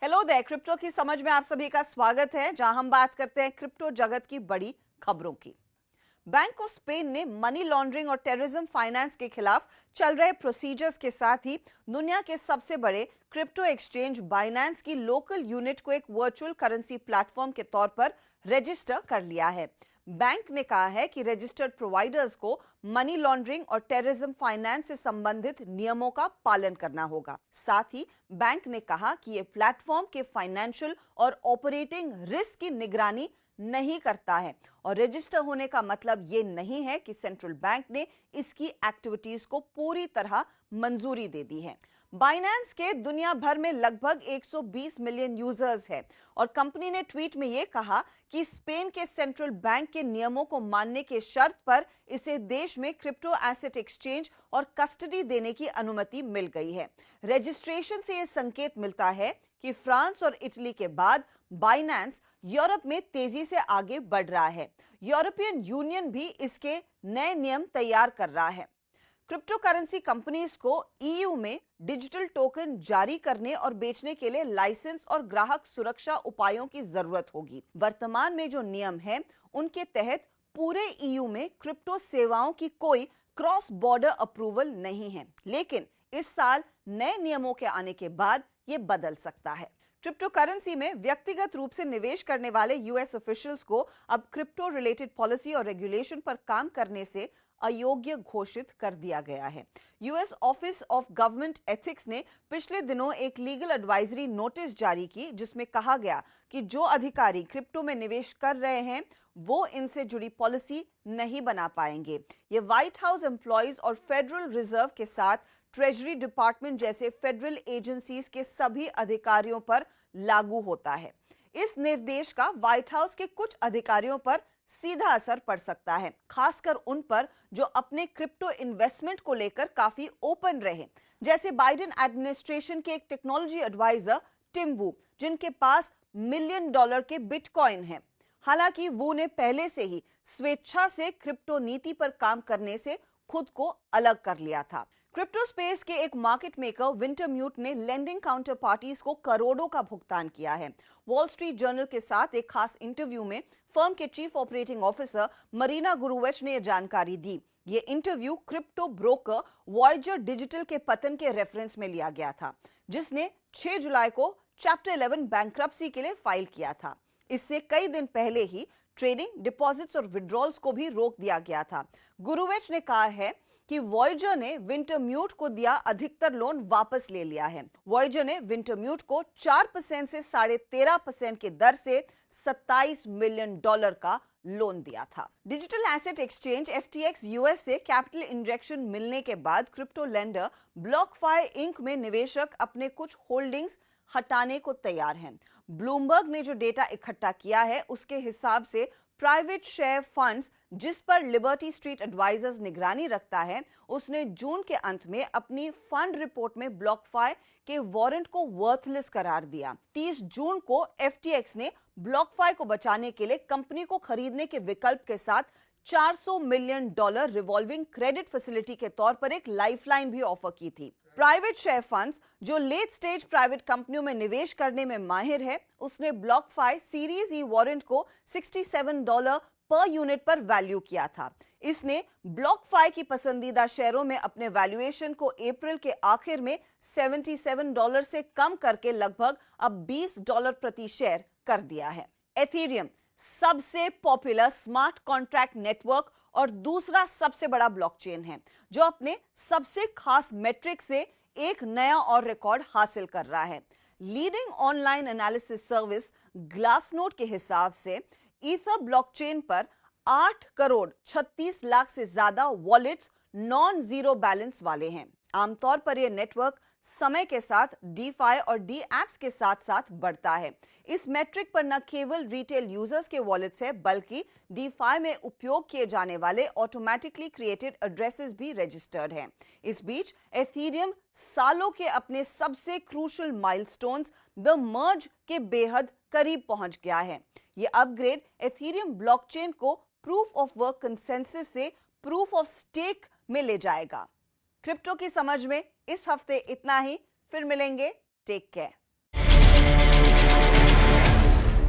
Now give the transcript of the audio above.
Hello there, crypto की समझ में आप सभी का स्वागत है, जहां हम बात करते हैं क्रिप्टो जगत की बड़ी खबरों की। बैंक ऑफ स्पेन ने मनी लॉन्ड्रिंग और टेररिज्म फाइनेंस के खिलाफ चल रहे प्रोसीजर्स के साथ ही दुनिया के सबसे बड़े क्रिप्टो एक्सचेंज बाइनेंस की लोकल यूनिट को एक वर्चुअल करेंसी प्लेटफॉर्म के तौर पर रजिस्टर कर लिया है। बैंक ने कहा है कि रजिस्टर्ड प्रोवाइडर्स को मनी लॉन्ड्रिंग और टेररिज्म फाइनेंस से संबंधित नियमों का पालन करना होगा। साथ ही बैंक ने कहा कि यह प्लेटफॉर्म के फाइनेंशियल और ऑपरेटिंग रिस्क की निगरानी नहीं करता है और रजिस्टर होने का मतलब ये नहीं है कि सेंट्रल बैंक ने इसकी एक्टिविटीज को पूरी तरह मंजूरी दे दी है। बाइनेंस के दुनिया भर में लगभग 120 मिलियन यूजर्स हैं और कंपनी ने ट्वीट में यह कहा कि स्पेन के सेंट्रल बैंक के नियमों को मानने के शर्त पर इसे देश में क्रिप्टो एसेट एक्सचेंज और कस्टडी देने की अनुमति मिल गई है। रजिस्ट्रेशन से यह संकेत मिलता है कि फ्रांस और इटली के बाद बाइनेंस यूरोप में तेजी से आगे बढ़ रहा है। यूरोपियन यूनियन भी इसके नए नियम तैयार कर रहा है। क्रिप्टो करेंसी कंपनीज को ईयू में डिजिटल टोकन जारी करने और बेचने के लिए लाइसेंस और ग्राहक सुरक्षा उपायों की जरूरत होगी। वर्तमान में जो नियम है उनके तहत पूरे ईयू में क्रिप्टो सेवाओं की कोई क्रॉस बॉर्डर अप्रूवल नहीं है, लेकिन इस साल नए नियमों के आने के बाद ये बदल सकता है। क्रिप्टो करेंसी में व्यक्तिगत रूप से निवेश करने वाले यूएस ऑफिशियल्स को अब क्रिप्टो रिलेटेड पॉलिसी और रेगुलेशन पर काम करने से अयोग्य घोषित कर दिया गया है। US office of government ethics ने पिछले दिनों एक लीगल एडवाइजरी नोटिस जारी की, जिसमें कहा गया कि जो अधिकारी क्रिप्टो में निवेश कर रहे हैं वो इनसे जुड़ी पॉलिसी नहीं बना पाएंगे। ये व्हाइट हाउस एम्प्लॉइज और फेडरल रिजर्व के साथ ट्रेजरी डिपार्टमेंट जैसे फेडरल एजेंसीज के सभी अधिकारियों पर लागू होता है। इस निर्देश का व्हाइट हाउस के कुछ अधिकारियों पर सीधा असर पड़ सकता है, खासकर उन पर जो अपने क्रिप्टो इन्वेस्टमेंट को लेकर काफी ओपन रहे, जैसे बाइडेन एडमिनिस्ट्रेशन के एक टेक्नोलॉजी एडवाइजर टिम वू, जिनके पास $1 मिलियन के बिटकॉइन हैं। हालांकि वू ने पहले से ही स्वेच्छा से क्रिप्टो नीति पर काम करने से खुद को अलग कर लिया था। क्रिप्टो स्पेस के एक मार्केट मेकर विंटरम्यूट ने लेंडिंग काउंटर पार्टीज को करोड़ों का भुगतान किया है। वॉल स्ट्रीट जर्नल के साथ एक खास इंटरव्यू में फर्म के चीफ ऑपरेटिंग ऑफिसर मरीना गुरुवेच ने यह जानकारी दी। ये interview crypto broker Voyager digital के पतन के रेफरेंस में लिया गया था, जिसने 6 जुलाई को चैप्टर 11 बैंक्रप्सी के लिए फाइल किया था। इससे कई दिन पहले ही ट्रेडिंग, डिपॉजिट्स और विड्रॉल्स को भी रोक दिया गया था। गुरुवेच ने कहा है कि वॉयजर ने विंटरम्यूट को दिया अधिकतर लोन वापस ले लिया है। वॉयजर ने विंटरम्यूट को 4% से 13.5% की दर से $27 मिलियन का लोन दिया था। Digital asset exchange FTX US से कैपिटल इंजेक्शन मिलने के बाद क्रिप्टो लेंडर ब्लॉकफाई इंक में निवेशक अपने कुछ होल्डिंग्स हटाने को तैयार हैं। ब्लूमबर्ग ने जो डेटा इकट्ठा किया है उसके हिसाब से प्राइवेट शेयर फंड्स, जिस पर लिबर्टी स्ट्रीट एडवाइजर्स निगरानी रखता है, उसने जून के अंत में अपनी फंड रिपोर्ट में ब्लॉकफाई के वारंट को वर्थलेस करार दिया। 30 जून को FTX ने ब्लॉकफाई को बचाने के लिए कंपनी को खरीदने के विकल्प के साथ $400 मिलियन रिवॉल्विंग क्रेडिट फैसिलिटी के तौर पर एक लाइफलाइन भी ऑफर की थी। प्राइवेट शेयर फंड्स, जो लेट स्टेज प्राइवेट कंपनियों में निवेश करने में माहिर है, उसने ब्लॉकफाई सीरीज ई वारंट को $67 पर यूनिट पर वैल्यू किया था। इसने ब्लॉकफाई की पसंदीदा शेयरों में अपने वैल्यूएशन को अप्रैल के आखिर में $77 से कम करके लगभग अब $20 प्रति शेयर कर दिया है। एथेरियम सबसे पॉपुलर स्मार्ट कॉन्ट्रैक्ट नेटवर्क और दूसरा सबसे बड़ा ब्लॉकचेन है, जो अपने सबसे खास मेट्रिक से एक नया और रिकॉर्ड हासिल कर रहा है। Leading online analysis service Glassnode के हिसाब से ईथर ब्लॉकचेन पर 8 करोड़ 36 लाख से ज्यादा वॉलेट्स नॉन जीरो बैलेंस वाले हैं। आमतौर पर यह नेटवर्क समय के साथ डीफाई और डी एप्स के साथ साथ बढ़ता है। इस मैट्रिक पर न केवल रिटेल यूजर्स के वॉलेट्स है, बल्कि डीफाई में उपयोग किए जाने वाले ऑटोमेटिकली क्रिएटेड एड्रेसेस भी रजिस्टर्ड हैं। इस बीच एथेरियम सालों के अपने सबसे क्रूशियल माइलस्टोन्स द मर्ज के बेहद करीब पहुंच गया है। यह अपग्रेड एथेरियम ब्लॉकचेन को प्रूफ ऑफ वर्क कंसेंसस से प्रूफ ऑफ स्टेक में ले जाएगा। क्रिप्टो की समझ में इस हफ्ते इतना ही, फिर मिलेंगे। Take care.